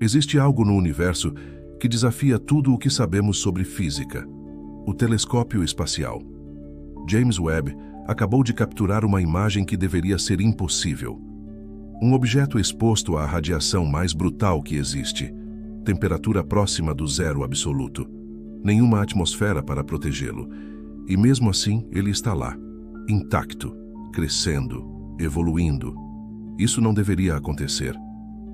Existe algo no universo que desafia tudo o que sabemos sobre física: o telescópio espacial. James Webb acabou de capturar uma imagem que deveria ser impossível. Um objeto exposto à radiação mais brutal que existe, temperatura próxima do zero absoluto, nenhuma atmosfera para protegê-lo, e mesmo assim ele está lá, intacto, crescendo, evoluindo. Isso não deveria acontecer,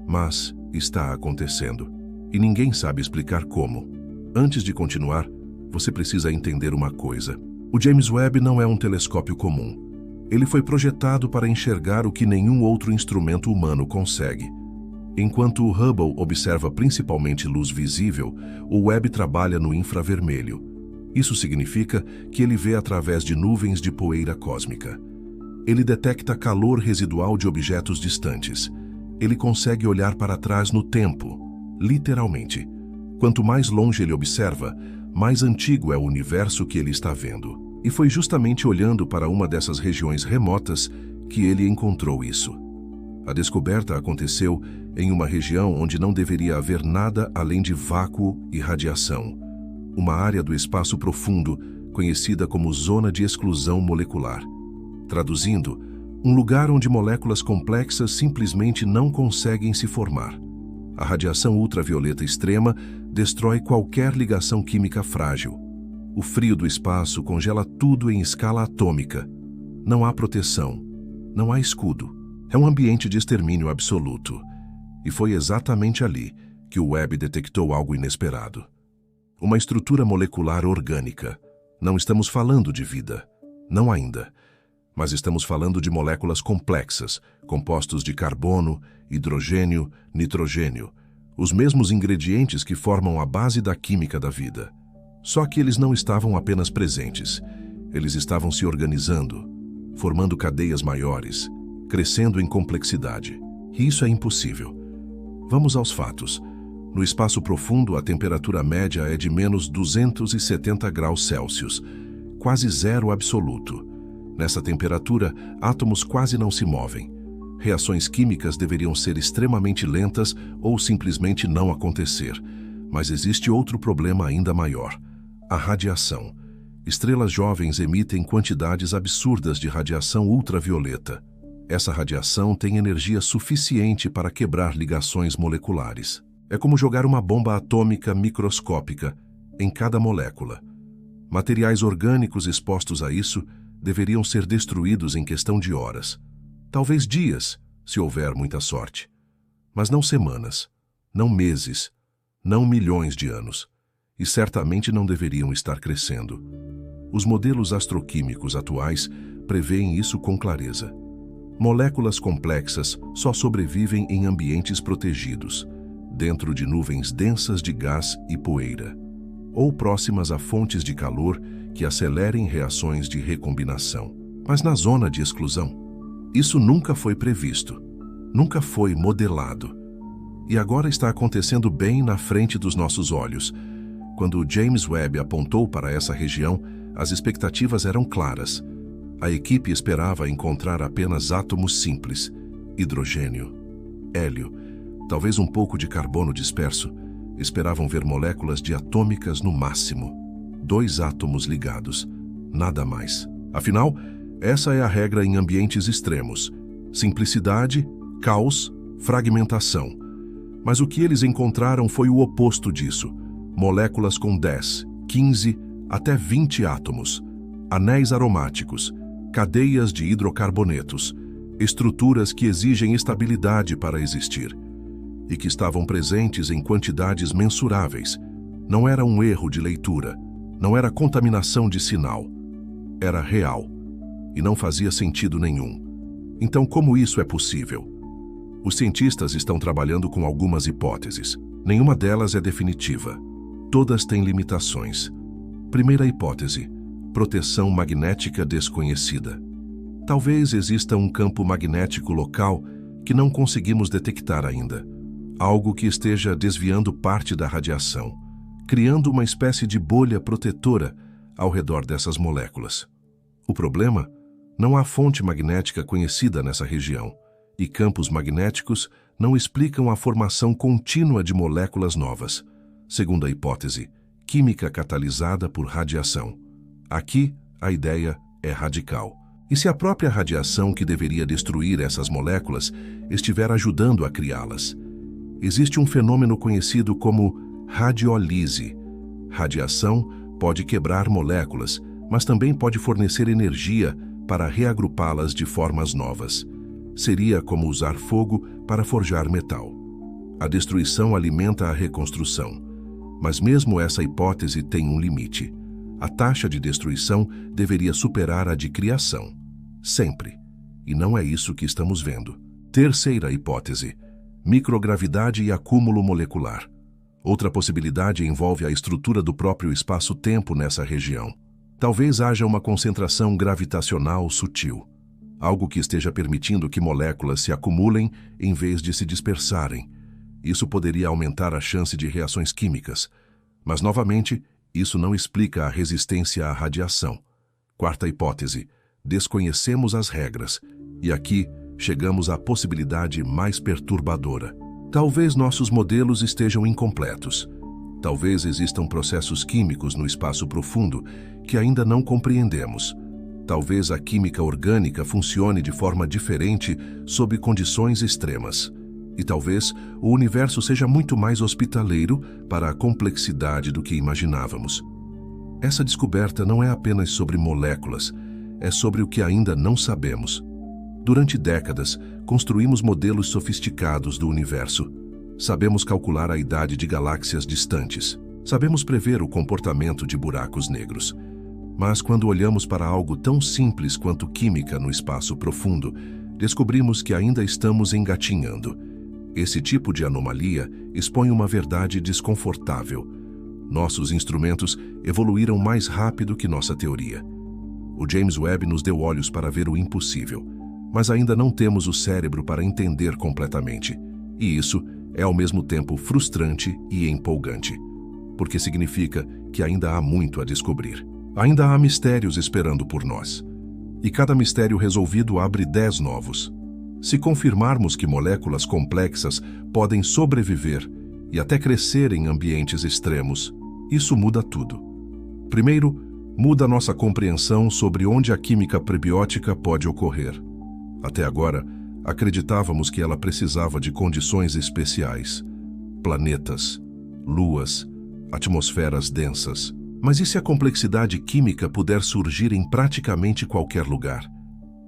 mas está acontecendo, e ninguém sabe explicar como. Antes de continuar, você precisa entender uma coisa. O James Webb não é um telescópio comum. Ele foi projetado para enxergar o que nenhum outro instrumento humano consegue. Enquanto o Hubble observa principalmente luz visível, o Webb trabalha no infravermelho. Isso significa que ele vê através de nuvens de poeira cósmica. Ele detecta calor residual de objetos distantes. Ele consegue olhar para trás no tempo, literalmente. Quanto mais longe ele observa, mais antigo é o universo que ele está vendo. E foi justamente olhando para uma dessas regiões remotas que ele encontrou isso. A descoberta aconteceu em uma região onde não deveria haver nada além de vácuo e radiação. Uma área do espaço profundo, conhecida como zona de exclusão molecular. Traduzindo, um lugar onde moléculas complexas simplesmente não conseguem se formar. A radiação ultravioleta extrema destrói qualquer ligação química frágil. O frio do espaço congela tudo em escala atômica. Não há proteção, não há escudo. É um ambiente de extermínio absoluto. E foi exatamente ali que o Webb detectou algo inesperado. Uma estrutura molecular orgânica. Não estamos falando de vida, não ainda. Mas estamos falando de moléculas complexas, compostos de carbono, hidrogênio, nitrogênio, os mesmos ingredientes que formam a base da química da vida. Só que eles não estavam apenas presentes, eles estavam se organizando, formando cadeias maiores, crescendo em complexidade. E isso é impossível. Vamos aos fatos. No espaço profundo, a temperatura média é de menos 270 graus Celsius, quase zero absoluto. Nessa temperatura, átomos quase não se movem. Reações químicas deveriam ser extremamente lentas ou simplesmente não acontecer. Mas existe outro problema ainda maior: a radiação. Estrelas jovens emitem quantidades absurdas de radiação ultravioleta. Essa radiação tem energia suficiente para quebrar ligações moleculares. É como jogar uma bomba atômica microscópica em cada molécula. Materiais orgânicos expostos a isso deveriam ser destruídos em questão de horas. Talvez dias, se houver muita sorte. Mas não semanas, não meses, não milhões de anos. E certamente não deveriam estar crescendo. Os modelos astroquímicos atuais preveem isso com clareza. Moléculas complexas só sobrevivem em ambientes protegidos, dentro de nuvens densas de gás e poeira, ou próximas a fontes de calor que acelerem reações de recombinação. Mas na zona de exclusão, isso nunca foi previsto, nunca foi modelado. E agora está acontecendo bem na frente dos nossos olhos. Quando James Webb apontou para essa região, as expectativas eram claras. A equipe esperava encontrar apenas átomos simples, hidrogênio, hélio, talvez um pouco de carbono disperso. Esperavam ver moléculas diatômicas no máximo. 2 átomos ligados, nada mais. Afinal, essa é a regra em ambientes extremos: simplicidade, caos, fragmentação. Mas o que eles encontraram foi o oposto disso: moléculas com 10, 15, até 20 átomos, anéis aromáticos, cadeias de hidrocarbonetos, estruturas que exigem estabilidade para existir, e que estavam presentes em quantidades mensuráveis. Não era um erro de leitura, não era contaminação de sinal. Era real, e não fazia sentido nenhum. Então, como isso é possível? Os cientistas estão trabalhando com algumas hipóteses. Nenhuma delas é definitiva. Todas têm limitações. Primeira hipótese: proteção magnética desconhecida. Talvez exista um campo magnético local que não conseguimos detectar ainda. Algo que esteja desviando parte da radiação, criando uma espécie de bolha protetora ao redor dessas moléculas. O problema? Não há fonte magnética conhecida nessa região, e campos magnéticos não explicam a formação contínua de moléculas novas. Segunda hipótese, química catalisada por radiação. Aqui, a ideia é radical. E se a própria radiação que deveria destruir essas moléculas estiver ajudando a criá-las? Existe um fenômeno conhecido como radiólise. Radiação pode quebrar moléculas, mas também pode fornecer energia para reagrupá-las de formas novas. Seria como usar fogo para forjar metal. A destruição alimenta a reconstrução. Mas mesmo essa hipótese tem um limite. A taxa de destruição deveria superar a de criação. Sempre. E não é isso que estamos vendo. Terceira hipótese. Microgravidade e acúmulo molecular. Outra possibilidade envolve a estrutura do próprio espaço-tempo nessa região. Talvez haja uma concentração gravitacional sutil. Algo que esteja permitindo que moléculas se acumulem em vez de se dispersarem. Isso poderia aumentar a chance de reações químicas. Mas, novamente, isso não explica a resistência à radiação. Quarta hipótese. Desconhecemos as regras. E aqui chegamos à possibilidade mais perturbadora. Talvez nossos modelos estejam incompletos. Talvez existam processos químicos no espaço profundo que ainda não compreendemos. Talvez a química orgânica funcione de forma diferente sob condições extremas. E talvez o universo seja muito mais hospitaleiro para a complexidade do que imaginávamos. Essa descoberta não é apenas sobre moléculas, é sobre o que ainda não sabemos. Durante décadas, construímos modelos sofisticados do universo. Sabemos calcular a idade de galáxias distantes. Sabemos prever o comportamento de buracos negros. Mas quando olhamos para algo tão simples quanto química no espaço profundo, descobrimos que ainda estamos engatinhando. Esse tipo de anomalia expõe uma verdade desconfortável. Nossos instrumentos evoluíram mais rápido que nossa teoria. O James Webb nos deu olhos para ver o impossível, mas ainda não temos o cérebro para entender completamente. E isso é ao mesmo tempo frustrante e empolgante, porque significa que ainda há muito a descobrir. Ainda há mistérios esperando por nós. E cada mistério resolvido abre 10 novos. Se confirmarmos que moléculas complexas podem sobreviver e até crescer em ambientes extremos, isso muda tudo. Primeiro, muda nossa compreensão sobre onde a química prebiótica pode ocorrer. Até agora, acreditávamos que ela precisava de condições especiais. Planetas, luas, atmosferas densas. Mas e se a complexidade química puder surgir em praticamente qualquer lugar?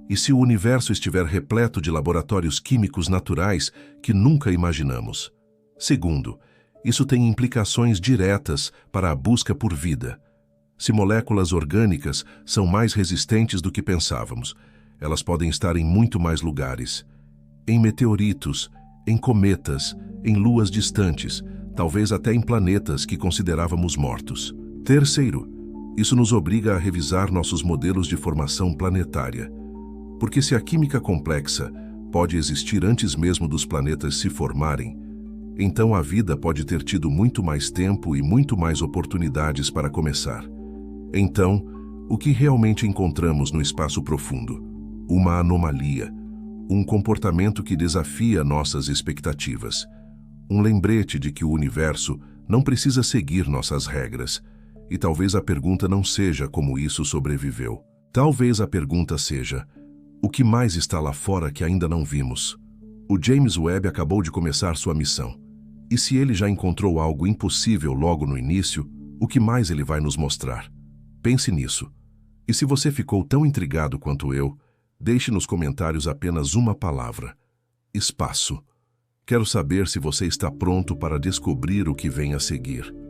E se o universo estiver repleto de laboratórios químicos naturais que nunca imaginamos? Segundo, isso tem implicações diretas para a busca por vida. Se moléculas orgânicas são mais resistentes do que pensávamos, elas podem estar em muito mais lugares. Em meteoritos, em cometas, em luas distantes, talvez até em planetas que considerávamos mortos. Terceiro, isso nos obriga a revisar nossos modelos de formação planetária. Porque se a química complexa pode existir antes mesmo dos planetas se formarem, então a vida pode ter tido muito mais tempo e muito mais oportunidades para começar. Então, o que realmente encontramos no espaço profundo? Uma anomalia, um comportamento que desafia nossas expectativas. Um lembrete de que o universo não precisa seguir nossas regras. E talvez a pergunta não seja como isso sobreviveu. Talvez a pergunta seja: o que mais está lá fora que ainda não vimos? O James Webb acabou de começar sua missão. E se ele já encontrou algo impossível logo no início, o que mais ele vai nos mostrar? Pense nisso. E se você ficou tão intrigado quanto eu, deixe nos comentários apenas uma palavra: espaço. Quero saber se você está pronto para descobrir o que vem a seguir.